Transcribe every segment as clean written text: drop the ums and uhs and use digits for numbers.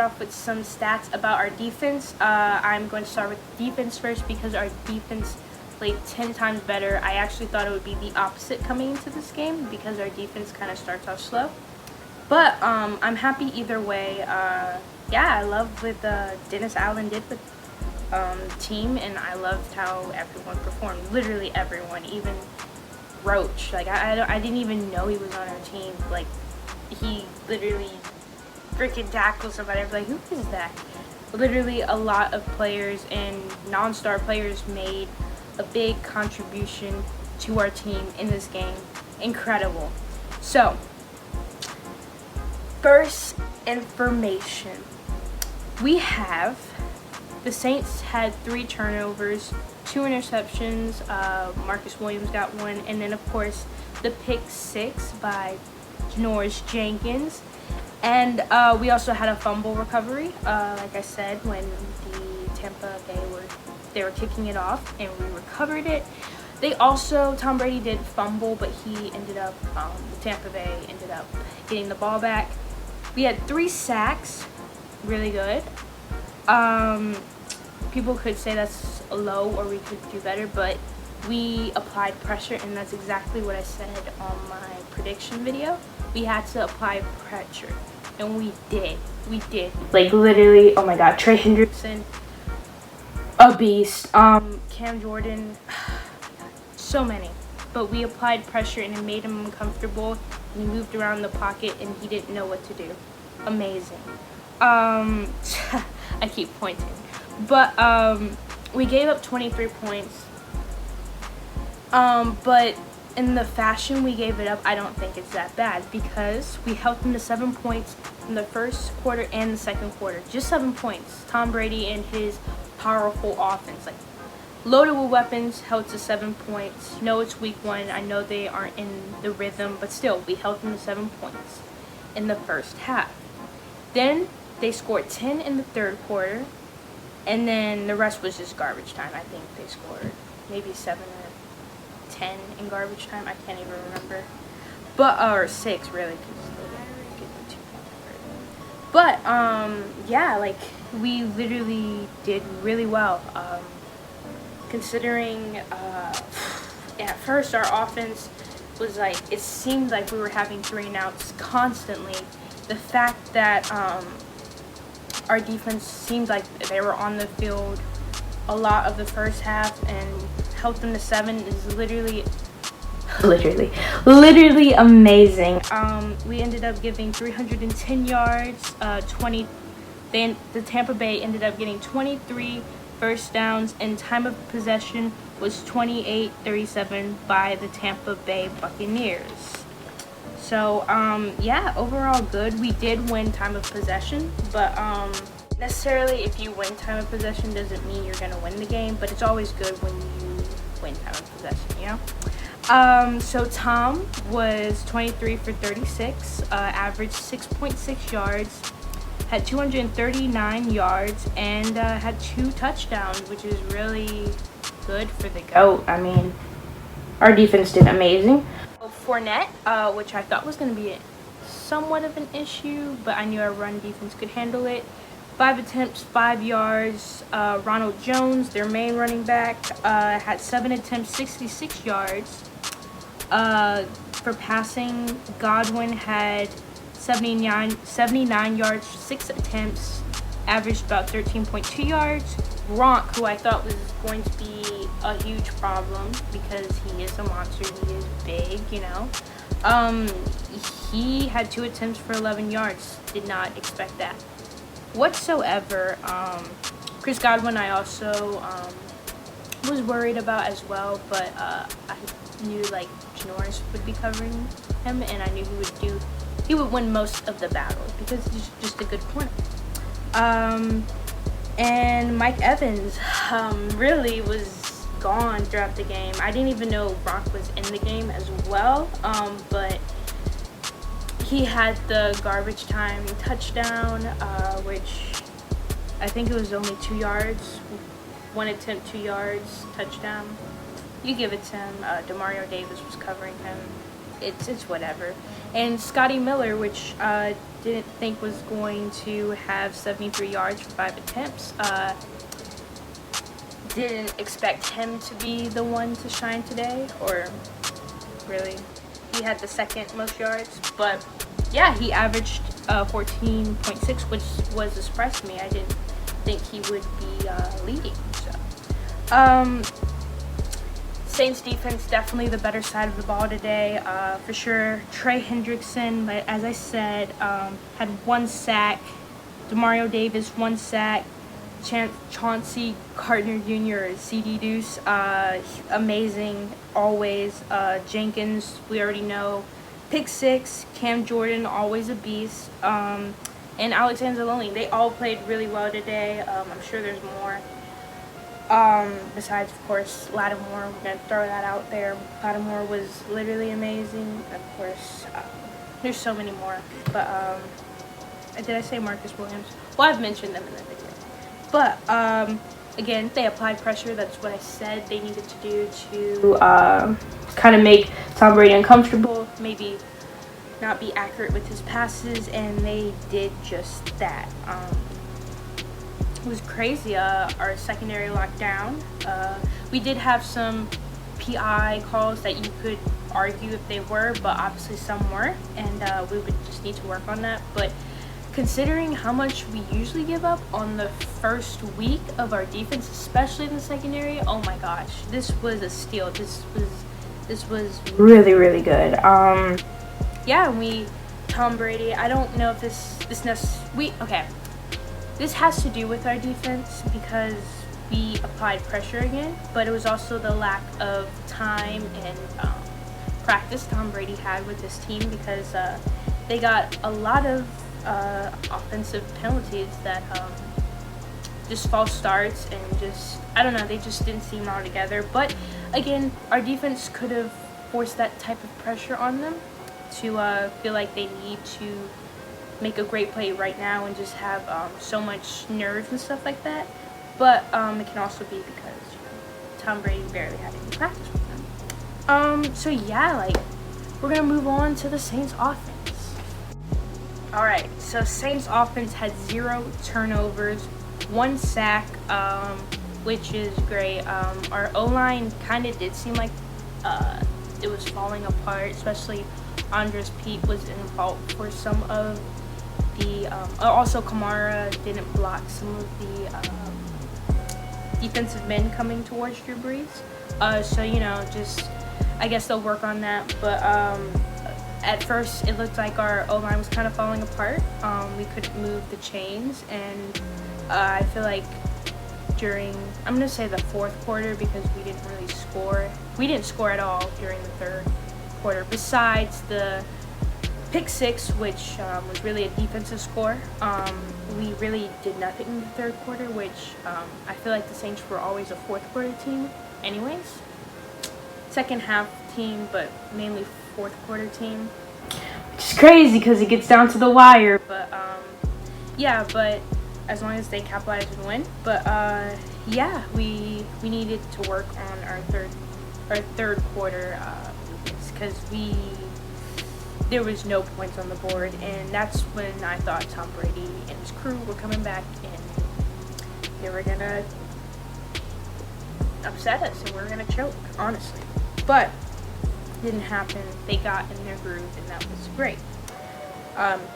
off with some stats about our defense. I'm going to start with defense first because our defense played 10 times better. I actually thought it would be the opposite coming into this game because our defense kind of starts off slow. But I'm happy either way. Yeah, I love what Dennis Allen did with the team, and I loved how everyone performed. Literally everyone, even Roach. Like I didn't even know he was on our team. Like he literally freaking tackled somebody. I was like, who is that? Literally a lot of players and non-star players made a big contribution to our team in this game. Incredible. So, first information. We have the Saints had 3 turnovers, 2 interceptions. Marcus Williams got 1, and then of course the pick 6 by Jenoris Jenkins. And we also had a fumble recovery, like I said, when the Tampa Bay they were kicking it off, and we recovered it. They also, Tom Brady did fumble, but he ended up, Tampa Bay ended up getting the ball back. We had 3 sacks, really good. People could say that's low or we could do better, but we applied pressure, and that's exactly what I said on my prediction video. We had to apply pressure, and we did. We did. Like, literally, oh my god, Trey Hendrickson, a beast. Cam Jordan, so many. But we applied pressure, and it made him uncomfortable. He moved around the pocket, and he didn't know what to do. Amazing. I keep pointing. But, we gave up 23 points. But in the fashion we gave it up, I don't think it's that bad because we held them to 7 points in the first quarter and the second quarter. Just 7 points. Tom Brady and his powerful offense, like loaded with weapons, held to 7 points. No, it's week 1. I know they aren't in the rhythm, but still, we held them to 7 points in the first half. Then they scored 10 in the third quarter, and then the rest was just garbage time. I think they scored maybe 7 or 10 in garbage time. I can't even remember. But, or 6 really, because they didn't get the 2 points. But, yeah, like, we literally did really well. Considering, at first our offense was like, it seemed like we were having 3 and outs constantly. The fact that, our defense seemed like they were on the field a lot of the first half and held them to 7 is literally amazing. We ended up giving 310 yards, the Tampa Bay ended up getting 23 first downs, and time of possession was 28-37 by the Tampa Bay Buccaneers. So, yeah, overall good. We did win time of possession, but necessarily if you win time of possession doesn't mean you're going to win the game, but it's always good when you win time of possession, you know? So Tom was 23 for 36, averaged 6.6 yards, had 239 yards, and had 2 touchdowns, which is really good for the GOAT. I mean, our defense did amazing. Fournette, which I thought was going to be somewhat of an issue, but I knew our run defense could handle it. 5 attempts, 5 yards. Ronald Jones, their main running back, had 7 attempts, 66 yards. For passing, Godwin had 79 yards, 6 attempts, averaged about 13.2 yards. Gronk, who I thought was going to be a huge problem because he is a monster, he is big, you know. He had 2 attempts for 11 yards. Did not expect that whatsoever. Chris Godwin, I also was worried about as well, but I knew like Jenoris would be covering him, and I knew he would win most of the battles because he's just a good corner. And Mike Evans really was gone throughout the game. I didn't even know Gronk was in the game as well, but he had the garbage time touchdown, which I think it was only 2 yards. 1 attempt, 2 yards, touchdown. You give it to him. Demario Davis was covering him. It's whatever. And Scotty Miller, which didn't think was going to have 73 yards for 5 attempts. Didn't expect him to be the one to shine today, or really, he had the second most yards. But yeah, he averaged 14.6, which was a surprise to me. I didn't think he would be leading. So, Saints defense definitely the better side of the ball today, for sure. Trey Hendrickson, but as I said, had 1 sack. Demario Davis 1 sack. Chauncey Gardner Jr. CD Deuce, amazing always. Jenkins, we already know. Pick 6. Cam Jordan, always a beast. And Alexander Zaloni, they all played really well today. I'm sure there's more. Besides, of course, Lattimore, we're going to throw that out there. Lattimore was literally amazing. Of course, there's so many more. But, did I say Marcus Williams? Well, I've mentioned them in the video. But, again, they applied pressure. That's what I said they needed to do to kind of make Tom Brady uncomfortable. Maybe not be accurate with his passes, and they did just that. It was crazy. Our secondary lockdown. We did have some PI calls that you could argue if they were, but obviously some weren't, and we would just need to work on that. But considering how much we usually give up on the first week of our defense, especially in the secondary, oh my gosh, this was a steal. This was really, really good. Yeah, Tom Brady. I don't know if this has to do with our defense because we applied pressure again, but it was also the lack of time and practice Tom Brady had with this team because they got a lot of offensive penalties that just false starts and just, I don't know, they just didn't seem all together. But again, our defense could have forced that type of pressure on them to feel like they need to make a great play right now and just have so much nerves and stuff like that. But it can also be because Tom Brady barely had any practice with them. So yeah, like, we're gonna move on to the Saints offense. Alright, so Saints offense had 0 turnovers, 1 sack, which is great. Our O-line kind of did seem like it was falling apart, especially Andres Pete was in fault for some of the also Kamara didn't block some of the defensive men coming towards Drew Brees. So, you know, just, I guess they'll work on that. But at first it looked like our O-line was kind of falling apart. We couldn't move the chains, and I feel like during, I'm going to say the 4th quarter, because we didn't really score. We didn't score at all during the 3rd quarter, besides the pick 6, which was really a defensive score. We really did nothing in the 3rd quarter, which I feel like the Saints were always a 4th quarter team anyways. Second half team, but mainly 4th quarter team. Which is crazy because it gets down to the wire. But yeah, but as long as they capitalize and win. But yeah, we needed to work on our third quarter because there was no points on the board, and that's when I thought Tom Brady and his crew were coming back and they were gonna upset us and we were gonna choke, honestly. But it didn't happen. They got in their groove, and that was great.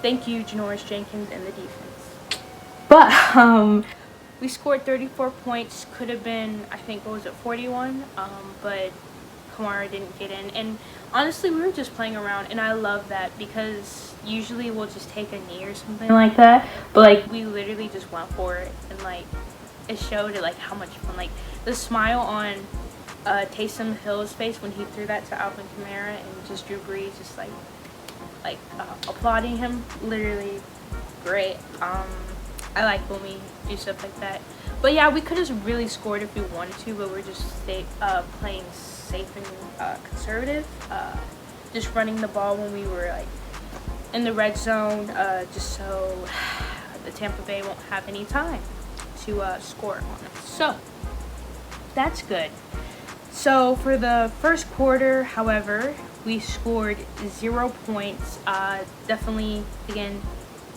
Thank you, Jenoris Jenkins and the defense. But we scored 34 points. Could have been, I think, what was it, 41? But Kamara didn't get in. And honestly, we were just playing around, and I love that because usually we'll just take a knee or something like that. But like, we literally just went for it, and like, it showed it, like, how much fun. Like, the smile on Taysom Hill's face when he threw that to Alvin Kamara, and just Drew Brees just like applauding him, literally great. I like when we do stuff like that. But yeah, we could have really scored if we wanted to, but we're just playing safe and conservative, just running the ball when we were like in the red zone, just so the Tampa Bay won't have any time to score on us. So that's good. So for the first quarter, however, we scored 0 points. Definitely, again,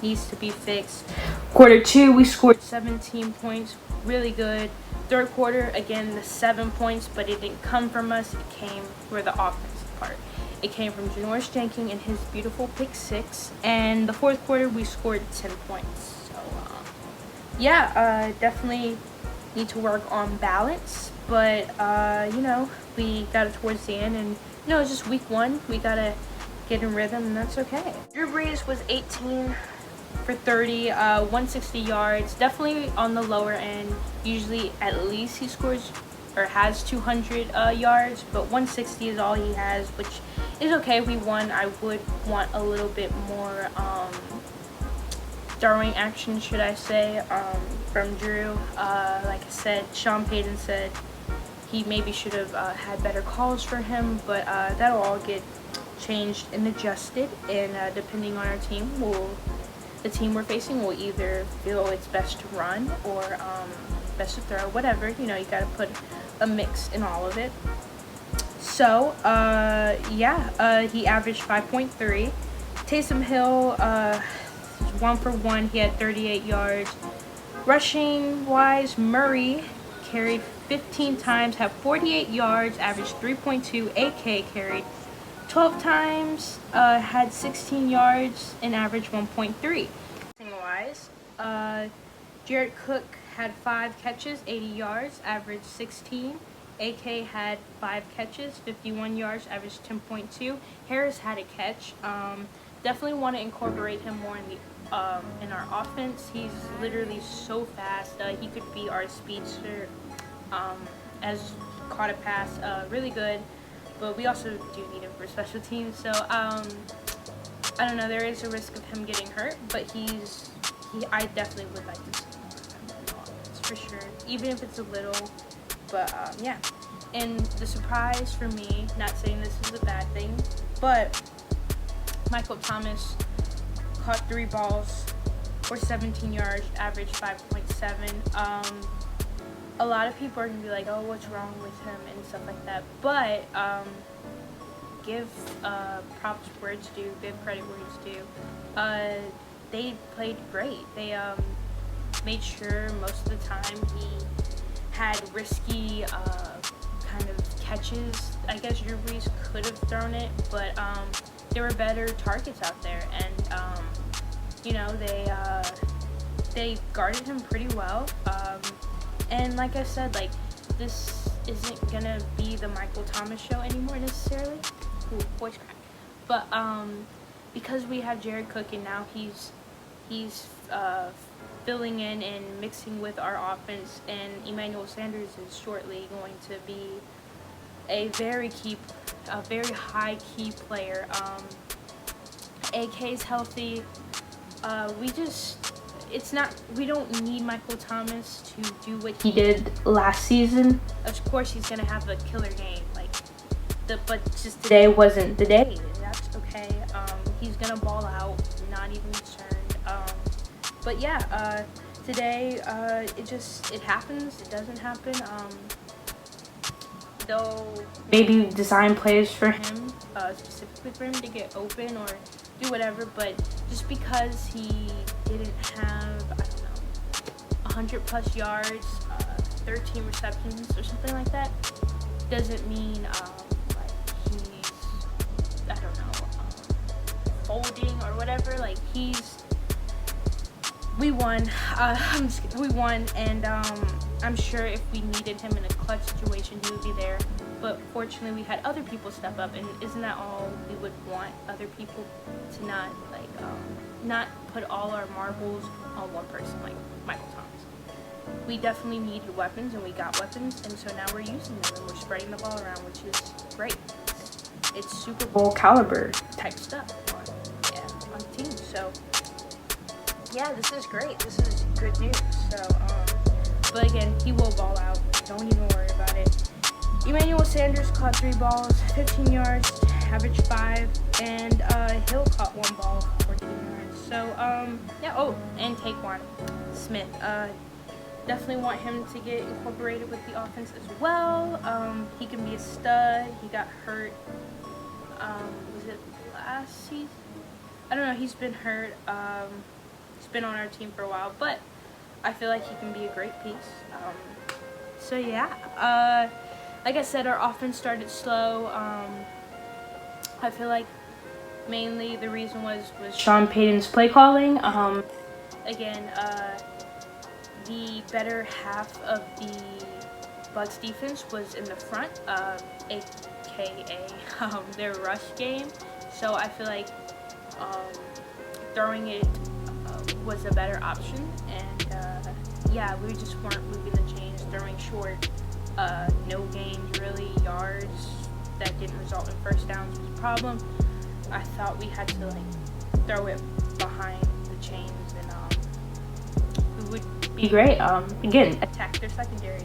needs to be fixed. Quarter 2, we scored 17 points. Really good. Third quarter, again, the 7 points, but it didn't come from us. It came for the offensive part. It came from Jenoris Jenkins and his beautiful pick 6. And the fourth quarter, we scored 10 points. So, definitely need to work on balance. But, we got it towards the end. And, it's just week 1. We got to get in rhythm, and that's okay. Drew Brees was 18 for 30, 160 yards. Definitely on the lower end. Usually, at least he scores or has 200 yards, but 160 is all he has, which is okay. We won. I would want a little bit more throwing action, should I say, from Drew. Like I said, Sean Payton said he maybe should have had better calls for him, but that'll all get changed and adjusted, and depending on our team, the team we're facing will either feel it's best to run or best to throw, whatever. You got to put a mix in all of it. So, he averaged 5.3. Taysom Hill, 1 for 1. He had 38 yards. Rushing-wise, Murray carried 15 times, had 48 yards, averaged 3.2. AK carried 12 times, had 16 yards, and averaged 1.3. Wise, Jared Cook had 5 catches, 80 yards, averaged 16. AK had 5 catches, 51 yards, averaged 10.2. Harris had a catch. Definitely want to incorporate him more in our offense. He's literally so fast. He could be our speedster. As caught a pass, really good. But we also do need him for special teams. So I don't know. There is a risk of him getting hurt, but I definitely would like to see him in the offense for sure, even if it's a little. But and the surprise for me, not saying this is a bad thing, but Michael Thomas caught 3 balls for 17 yards, averaged 5.7. A lot of people are gonna be like, "Oh, what's wrong with him?" and stuff like that. But give props where it's due, give credit where it's due. They played great. They made sure most of the time he had risky kind of catches. I guess Drew Brees could have thrown it, but there were better targets out there, and they guarded him pretty well. And like I said, this isn't gonna be the Michael Thomas show anymore necessarily. Ooh, voice crack. But because we have Jared Cook, and now he's filling in and mixing with our offense, and Emmanuel Sanders is shortly going to be a very high key player. AK's healthy. We don't need Michael Thomas to do what he did last season. Of course, he's gonna have a killer game, but just today wasn't the day. That's okay. He's gonna ball out. Not even concerned. Today it happens. It doesn't happen. They'll maybe design plays for him, specifically for him to get open or do whatever, but just because he didn't have, 100 plus yards, 13 receptions or something like that, doesn't mean he's, folding or whatever. We won. We won, and I'm sure if we needed him in a clutch situation, he would be there. But fortunately, we had other people step up, and isn't that all we would want? Other people to not put all our marbles on one person, like Michael Thomas. We definitely needed weapons, and we got weapons, and so now we're using them, and we're spreading the ball around, which is great. It's Super Bowl caliber type stuff on the team. So this is great. This is good news. So, but again, he will ball out. Don't even worry about it. Emmanuel Sanders caught 3 balls, 15 yards, averaged 5, and Hill caught 1 ball, 14 yards. So, and Taquan Smith. Definitely want him to get incorporated with the offense as well. He can be a stud. He got hurt Was it last season? I don't know. He's been hurt. He's been on our team for a while, but I feel like he can be a great piece. So yeah, like I said, our offense started slow. I feel like mainly the reason was Sean Payton's play calling. Again, the better half of the Bucs defense was in the front, aka their rush game. So I feel like throwing it was a better option, and yeah, we just weren't moving the chains, throwing short, no gains really, yards that didn't result in first downs was a problem. I thought we had to like throw it behind the chains, and we would be great. Again, attack their secondary.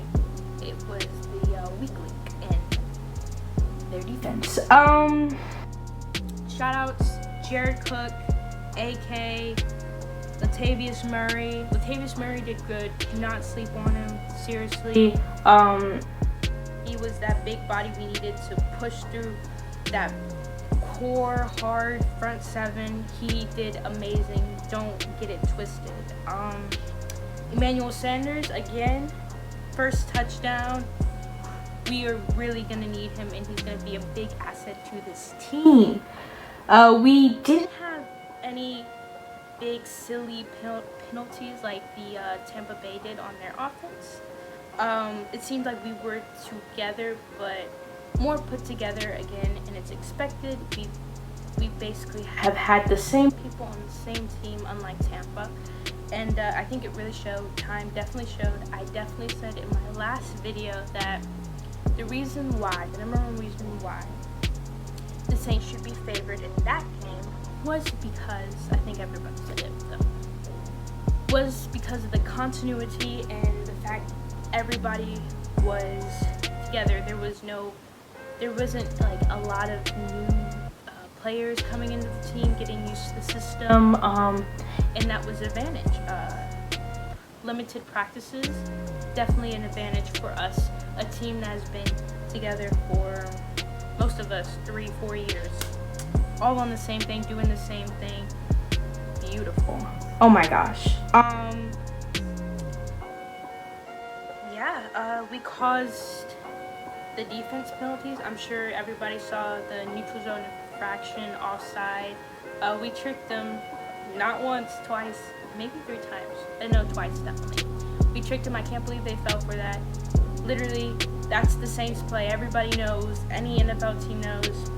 It was the weak link in their defense. Shout outs Jared Cook, AK, Latavius Murray. Latavius Murray did good. Do not sleep on him. Seriously. He was that big body we needed to push through that core hard front seven. He did amazing. Don't get it twisted. Emmanuel Sanders, again, first touchdown. We are really going to need him, and he's going to be a big asset to this team. We didn't have any big silly penalties like the Tampa Bay did on their offense. It seemed like we were together, but more put together again, and it's expected. We basically have had the same people on the same team, unlike Tampa, and I think it really showed. Time definitely showed. I definitely said in my last video that the reason why, the number one reason why the Saints should be favored in that game was because, I think everybody said it though, was because of the continuity and the fact everybody was together. There wasn't like a lot of new players coming into the team, getting used to the system, and that was an advantage. Limited practices, definitely an advantage for us, a team that has been together for, most of us, 3-4 years, all on the same thing, doing the same thing. Beautiful. Oh my gosh. We caused the defense penalties. I'm sure everybody saw the neutral zone infraction, offside. We tricked them not once, twice, maybe 3 times. No, twice definitely. We tricked them. I can't believe they fell for that. Literally, that's the Saints play. Everybody knows. Any NFL team knows.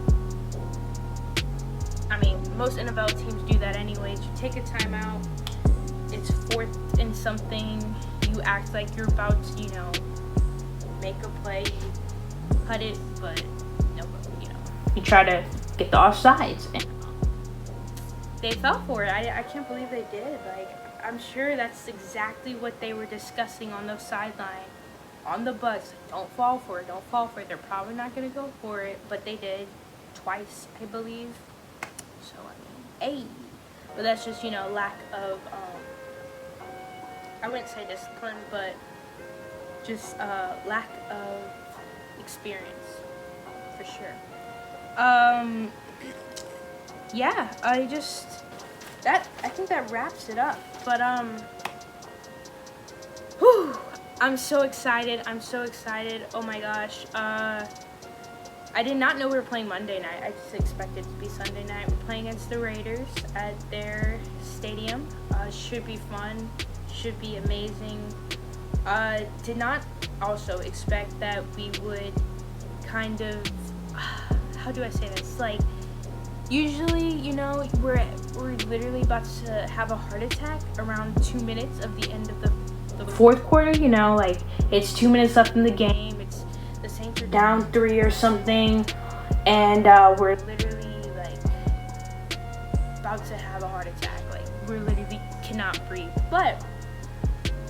I mean, most NFL teams do that anyways. You take a timeout. It's 4th and something. You act like you're about to, make a play. You cut it, but no, you try to get the offsides. And they fell for it. I can't believe they did. Like, I'm sure that's exactly what they were discussing on the sideline. On the Bucs, don't fall for it, don't fall for it. They're probably not going to go for it, but they did twice, I believe. So, I mean, hey. But that's just, lack of, I wouldn't say discipline, but just lack of experience, for sure. Yeah, I think that wraps it up. But, I'm so excited. Oh my gosh. I did not know we were playing Monday night. I just expected it to be Sunday night. We're playing against the Raiders at their stadium. Should be fun. Should be amazing. Did not also expect that we would kind of, how do I say this? Like, usually, we're literally about to have a heart attack around 2 minutes of the end of the fourth quarter, like it's 2 minutes left in the game. It's the Saints are down 3 or something, and we're literally like about to have a heart attack. Like, we literally cannot breathe. But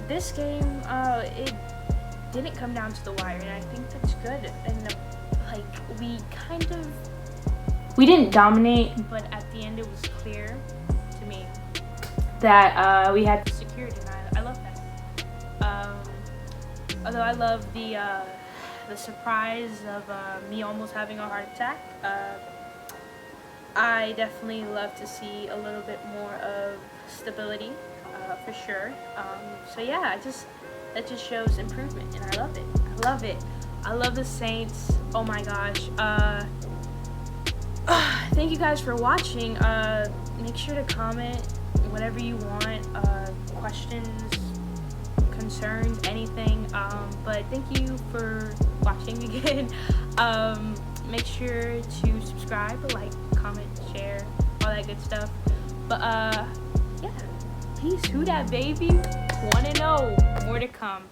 this game, it didn't come down to the wire, and I think that's good. And we didn't dominate, but at the end it was clear to me that we had the security, and I love that. Although I love the surprise of me almost having a heart attack. I definitely love to see a little bit more of stability, for sure. So yeah, that just shows improvement, and I love it. I love it. I love the Saints. Oh my gosh. Thank you guys for watching. Make sure to comment whatever you want, questions, concerns, anything. But thank you for watching again. Make sure to subscribe, like, comment, share, all that good stuff. But yeah, peace. Who dat, baby? 1-0. More to come.